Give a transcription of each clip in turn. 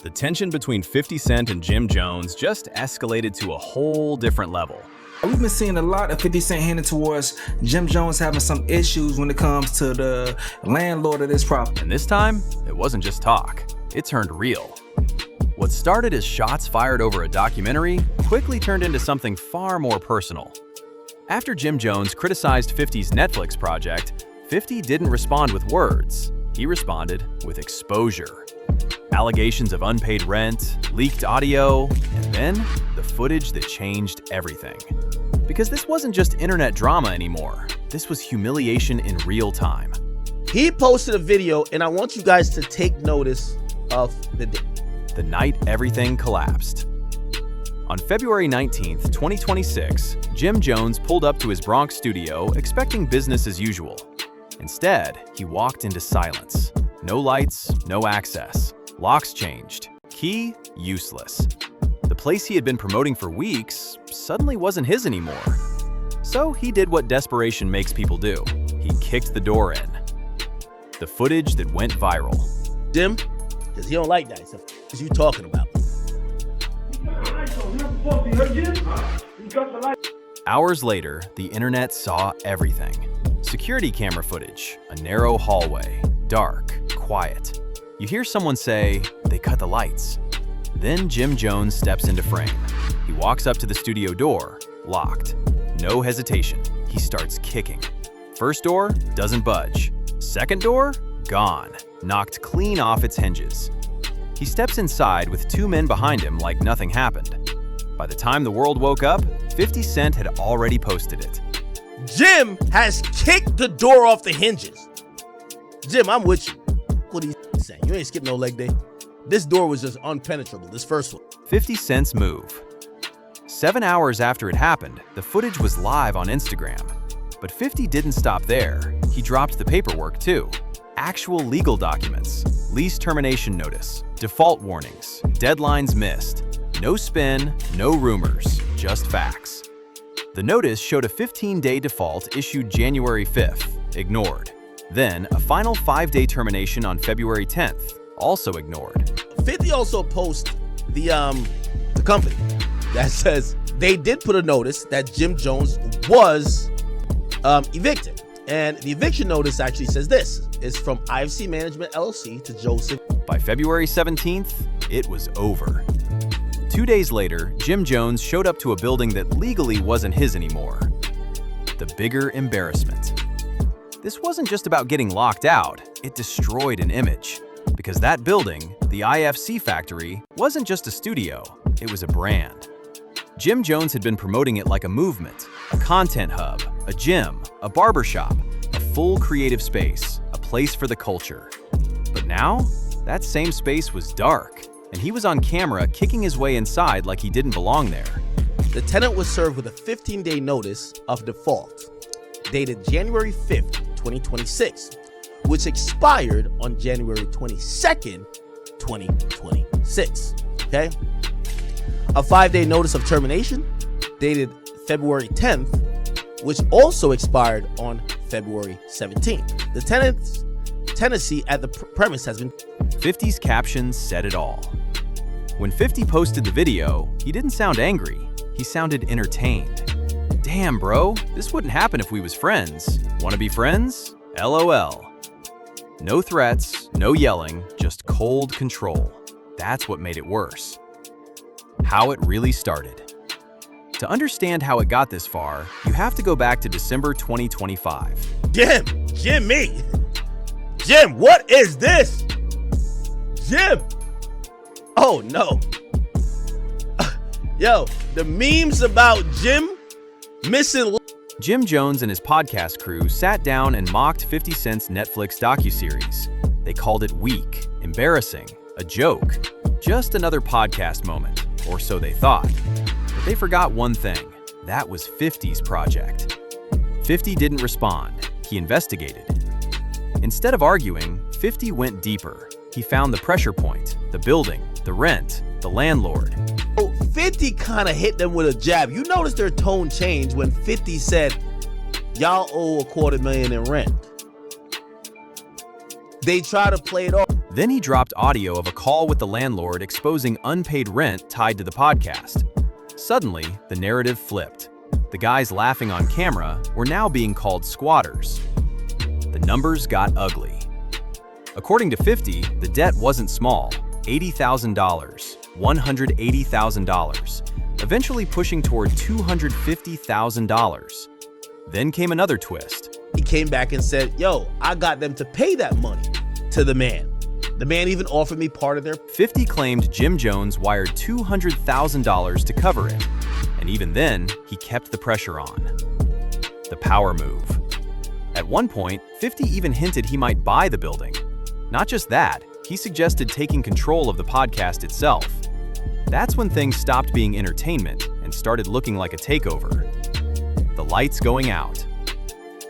The tension between 50 Cent and Jim Jones just escalated to a whole different level. We've been seeing a lot of 50 Cent handing towards Jim Jones having some issues when it comes to the landlord of this property. And this time, it wasn't just talk. It turned real. What started as shots fired over a documentary quickly turned into something far more personal. After Jim Jones criticized 50's Netflix project, 50 didn't respond with words. He responded with exposure. Allegations of unpaid rent, leaked audio, and then the footage that changed everything. Because this wasn't just internet drama anymore. This was humiliation in real time. He posted a video, and I want you guys to take notice of the night everything collapsed. On February 19th, 2026, Jim Jones pulled up to his Bronx studio expecting business as usual. Instead, he walked into silence. No lights, no access. Locks changed. Key useless. The place he had been promoting for weeks suddenly wasn't his anymore. So he did what desperation makes people do. He kicked the door in. The footage that went viral. Jim, because he don't like that stuff. What you talking about? Hours later, the internet saw everything. Security camera footage, a narrow hallway, dark, quiet. You hear someone say, "They cut the lights." Then Jim Jones steps into frame. He walks up to the studio door, locked. No hesitation, he starts kicking. First door, doesn't budge. Second door, gone, knocked clean off its hinges. He steps inside with two men behind him like nothing happened. By the time the world woke up, 50 Cent had already posted it. Jim has kicked the door off the hinges. Jim, I'm with you. What are you saying? You ain't skipping no leg day. This door was just unpenetrable, this first one. 50 Cent's move. 7 hours after it happened, the footage was live on Instagram. But 50 didn't stop there. He dropped the paperwork too. Actual legal documents, lease termination notice, default warnings, deadlines missed. No spin, no rumors, just facts. The notice showed a 15-day default issued January 5th, ignored. Then a final 5-day termination on February 10th, also ignored. 50 also posts the company that says they did put a notice that Jim Jones was evicted. And the eviction notice actually says this. It's from IFC Management LLC to Joseph. By February 17th, it was over. 2 days later, Jim Jones showed up to a building that legally wasn't his anymore. The bigger embarrassment. This wasn't just about getting locked out, it destroyed an image. Because that building, the IFC factory, wasn't just a studio, it was a brand. Jim Jones had been promoting it like a movement, a content hub, a gym, a barbershop, a full creative space, a place for the culture. But now, that same space was dark, and he was on camera kicking his way inside like he didn't belong there. The tenant was served with a 15-day notice of default, dated January 5th, 2026, which expired on January 22nd, 2026, okay? A 5-day notice of termination, dated February 10th, which also expired on February 17th. The tenant's tenancy at the premise has been... 50's caption said it all. When 50 posted the video, he didn't sound angry. He sounded entertained. Damn, bro, this wouldn't happen if we was friends. Wanna be friends? LOL. No threats, no yelling, just cold control. That's what made it worse. How it really started. To understand how it got this far, you have to go back to December 2025. Jimmy! Jim, what is this? Jim! Oh no. Yo, the memes about Jim missing... Jim Jones and his podcast crew sat down and mocked 50 Cent's Netflix docuseries. They called it weak, embarrassing, a joke, just another podcast moment, or so they thought. But they forgot one thing. That was 50's project. 50 didn't respond. He investigated. Instead of arguing, 50 went deeper. He found the pressure point, the building, the rent, the landlord. 50 kind of hit them with a jab. You notice their tone changed when 50 said, y'all owe $250,000 in rent. They try to play it off. Then he dropped audio of a call with the landlord exposing unpaid rent tied to the podcast. Suddenly, the narrative flipped. The guys laughing on camera were now being called squatters. The numbers got ugly. According to 50, the debt wasn't small, $80,000, $180,000, eventually pushing toward $250,000. Then came another twist. He came back and said, yo, I got them to pay that money to the man. The man even offered me part of their... 50 claimed Jim Jones wired $200,000 to cover it. And even then, he kept the pressure on. The power move. At one point, 50 even hinted he might buy the building. Not just that, he suggested taking control of the podcast itself. That's when things stopped being entertainment and started looking like a takeover. The lights going out.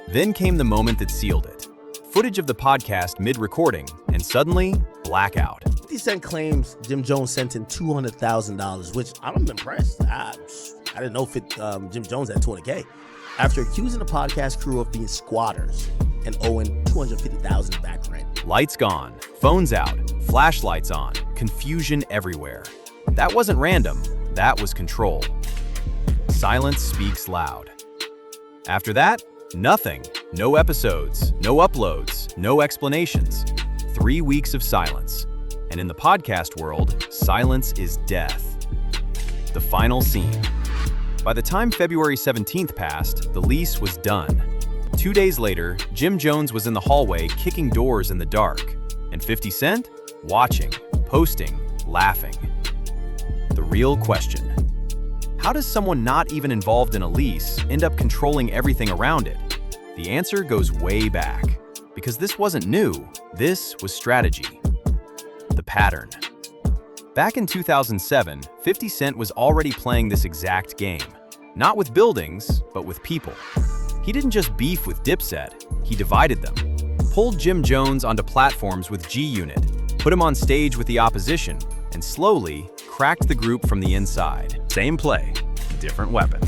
Then came the moment that sealed it. Footage of the podcast mid-recording, and suddenly, blackout. 50 Cent claims Jim Jones sent in $200,000, which I'm impressed. I didn't know Jim Jones had $200K. After accusing the podcast crew of being squatters and owing $250,000 back rent. Lights gone, phones out, flashlights on, confusion everywhere. That wasn't random, that was control. Silence speaks loud. After that, nothing. No episodes, no uploads, no explanations. 3 weeks of silence. And in the podcast world, silence is death. The final scene. By the time February 17th passed, the lease was done. 2 days later, Jim Jones was in the hallway kicking doors in the dark. And 50 Cent? Watching, posting, laughing. The real question. How does someone not even involved in a lease end up controlling everything around it? The answer goes way back. Because this wasn't new, this was strategy. The pattern. Back in 2007, 50 Cent was already playing this exact game. Not with buildings, but with people. He didn't just beef with Dipset, he divided them. Pulled Jim Jones onto platforms with G-Unit, put him on stage with the opposition, and slowly cracked the group from the inside. Same play, different weapon.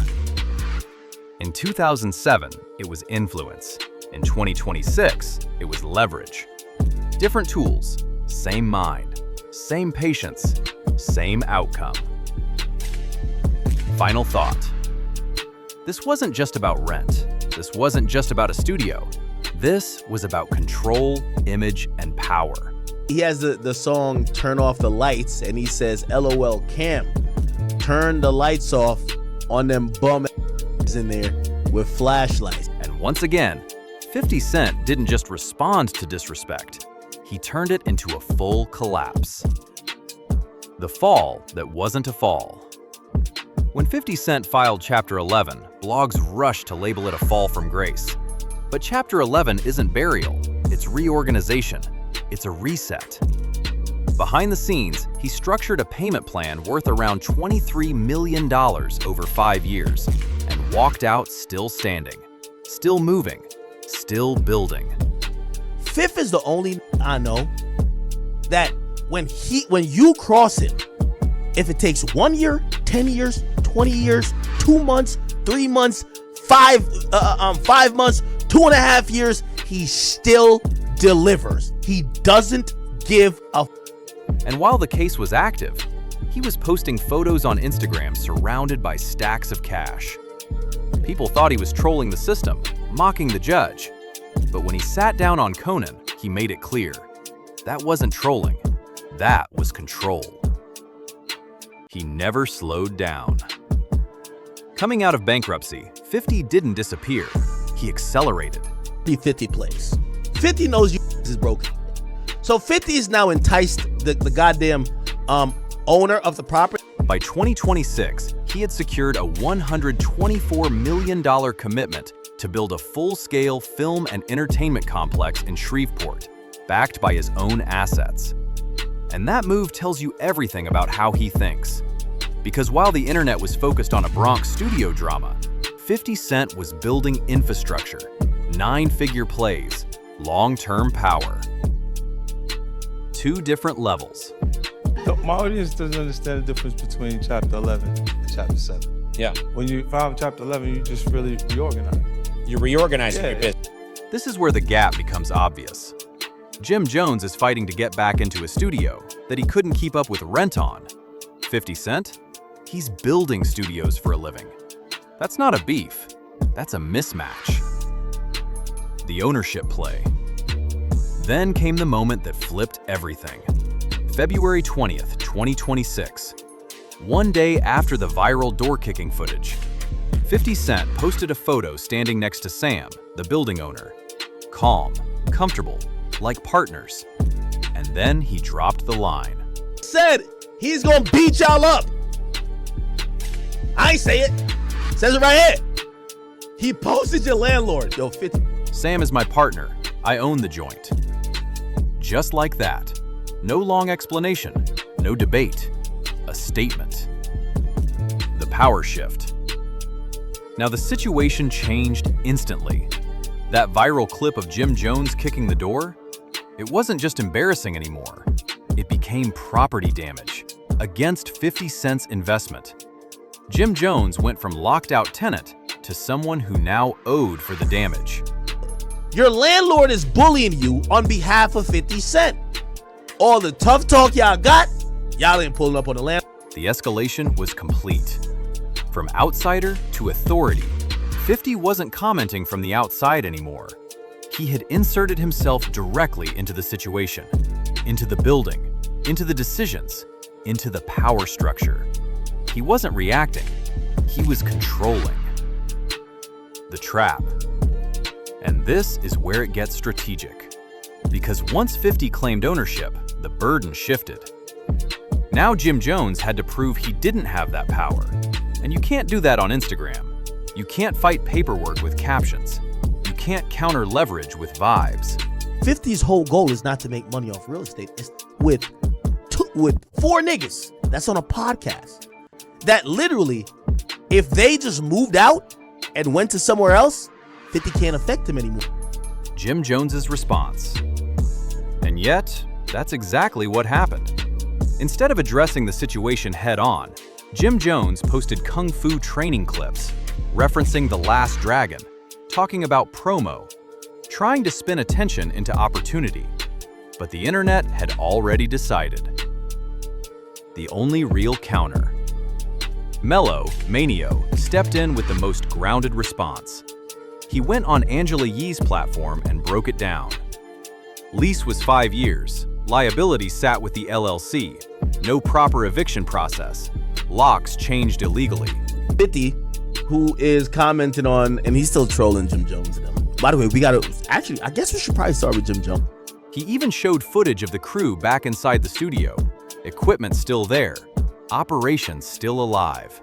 In 2007, it was influence. In 2026, it was leverage. Different tools, same mind, same patience, same outcome. Final thought. This wasn't just about rent. This wasn't just about a studio. This was about control, image, and power. He has the song Turn Off the Lights, and he says, LOL Cam, turn the lights off on them bum in there with flashlights. And once again, 50 Cent didn't just respond to disrespect. He turned it into a full collapse. The fall that wasn't a fall. When 50 Cent filed Chapter 11, blogs rushed to label it a fall from grace. But Chapter 11 isn't burial, it's reorganization. It's a reset. Behind the scenes, he structured a payment plan worth around $23 million over 5 years and walked out still standing, still moving, still building. Fifth is the only I know that when you cross it, if it takes 1 year, 10 years, 20 years, 2 months, 3 months, 5 months, 2.5 years, he still delivers. He doesn't give a. And while the case was active, he was posting photos on Instagram surrounded by stacks of cash. People thought he was trolling the system, mocking the judge. But when he sat down on Conan, he made it clear. That wasn't trolling. That was control. He never slowed down. Coming out of bankruptcy, 50 didn't disappear. He accelerated. 50 plays. 50 knows you is broken. So 50 is now enticed the goddamn owner of the property. By 2026, he had secured a $124 million commitment to build a full-scale film and entertainment complex in Shreveport, backed by his own assets. And that move tells you everything about how he thinks. Because while the internet was focused on a Bronx studio drama, 50 Cent was building infrastructure, 9-figure plays, long-term power. 2 different levels. My audience doesn't understand the difference between Chapter 11 and Chapter 7. Yeah. When you file Chapter 11, you just really reorganize. You're reorganizing your business. This is where the gap becomes obvious. Jim Jones is fighting to get back into a studio that he couldn't keep up with rent on. 50 Cent? He's building studios for a living. That's not a beef, that's a mismatch. The ownership play. Then came the moment that flipped everything. February 20th, 2026. One day after the viral door-kicking footage, 50 Cent posted a photo standing next to Sam, the building owner. Calm, comfortable, like partners. And then he dropped the line. Said he's gonna beat y'all up. I ain't say it. Says it right here. He posted your landlord. Yo, 50. Sam is my partner. I own the joint. Just like that. No long explanation. No debate. A statement. The power shift. Now the situation changed instantly. That viral clip of Jim Jones kicking the door, it wasn't just embarrassing anymore. It became property damage against 50 Cent's investment. Jim Jones went from locked-out tenant to someone who now owed for the damage. Your landlord is bullying you on behalf of 50 Cent. All the tough talk y'all got, y'all ain't pulling up on the landlord. The escalation was complete. From outsider to authority, 50 wasn't commenting from the outside anymore. He had inserted himself directly into the situation, into the building, into the decisions, into the power structure. He wasn't reacting, he was controlling. The trap. And this is where it gets strategic. Because once 50 claimed ownership, the burden shifted. Now Jim Jones had to prove he didn't have that power. And you can't do that on Instagram. You can't fight paperwork with captions. You can't counter leverage with vibes. 50's whole goal is not to make money off real estate. It's with 4 niggas that's on a podcast that literally, if they just moved out and went to somewhere else, 50 can't affect him anymore. Jim Jones's response. And yet, that's exactly what happened. Instead of addressing the situation head-on, Jim Jones posted kung fu training clips, referencing The Last Dragon, talking about promo, trying to spin attention into opportunity. But the internet had already decided. The only real counter. Mello, Manio, stepped in with the most grounded response. He went on Angela Yee's platform and broke it down. Lease was 5 years. Liability sat with the LLC. No proper eviction process. Locks changed illegally. 50, who is commenting on, and he's still trolling Jim Jones and them. By the way, I guess we should probably start with Jim Jones. He even showed footage of the crew back inside the studio. Equipment still there. Operations still alive.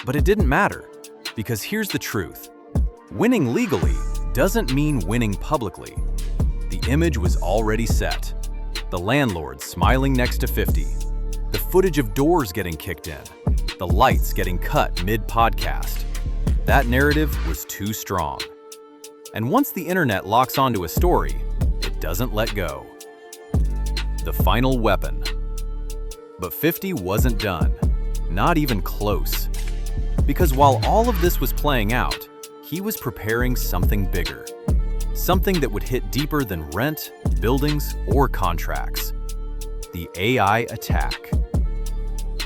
But it didn't matter, because here's the truth. Winning legally doesn't mean winning publicly. The image was already set. The landlord smiling next to 50. The footage of doors getting kicked in. The lights getting cut mid-podcast. That narrative was too strong. And once the internet locks onto a story, it doesn't let go. The final weapon. But 50 wasn't done. Not even close. Because while all of this was playing out, he was preparing something bigger. Something that would hit deeper than rent, buildings, or contracts. The AI attack.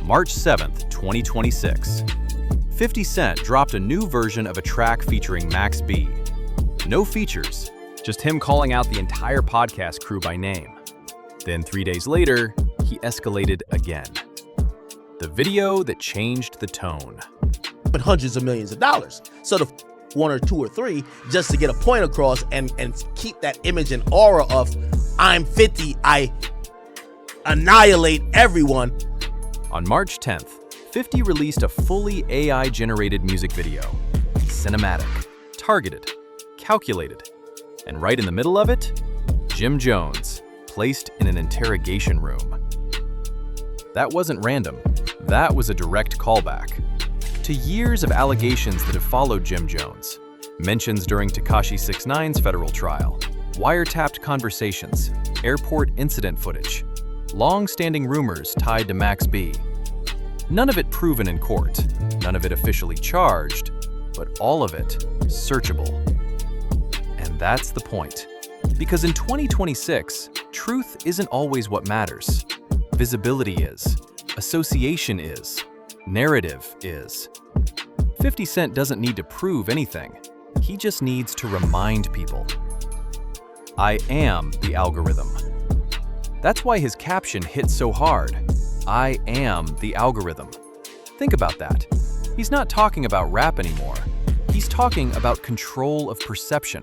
March 7th, 2026. 50 Cent dropped a new version of a track featuring Max B. No features, just him calling out the entire podcast crew by name. Then 3 days later, he escalated again. The video that changed the tone. But hundreds of millions of dollars. So the 1 or 2 or 3 just to get a point across and keep that image and aura of I'm 50, I annihilate everyone. On March 10th, 50 released a fully AI-generated music video. Cinematic, targeted, calculated. And right in the middle of it, Jim Jones, placed in an interrogation room. That wasn't random. That was a direct callback to years of allegations that have followed Jim Jones. Mentions during Tekashi 6ix9ine's federal trial, wiretapped conversations, airport incident footage, long-standing rumors tied to Max B. None of it proven in court, none of it officially charged, but all of it searchable. And that's the point. Because in 2026, truth isn't always what matters. Visibility is. Association is. Narrative is. 50 Cent doesn't need to prove anything. He just needs to remind people. I am the algorithm. That's why his caption hit so hard. I am the algorithm. Think about that. He's not talking about rap anymore. He's talking about control of perception,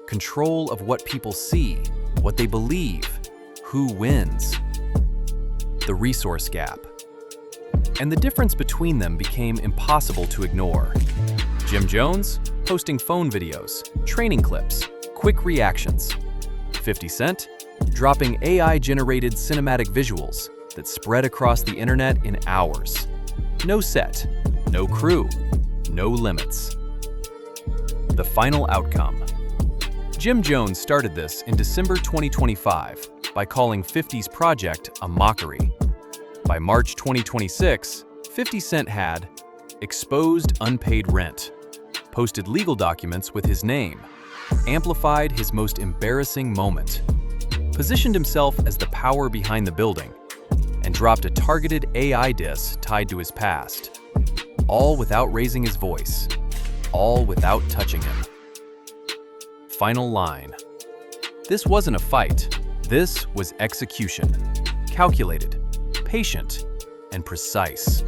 control of what people see, what they believe, who wins. The resource gap. And the difference between them became impossible to ignore. Jim Jones posting phone videos, training clips, quick reactions. 50 Cent dropping AI-generated cinematic visuals that spread across the internet in hours. No set, no crew, no limits. The final outcome. Jim Jones started this in December 2025 by calling 50's project a mockery. By March 2026, 50 Cent had exposed unpaid rent, posted legal documents with his name, amplified his most embarrassing moment, positioned himself as the power behind the building, and dropped a targeted AI diss tied to his past. All without raising his voice, all without touching him. Final line. This wasn't a fight. This was execution. Calculated, patient, and precise.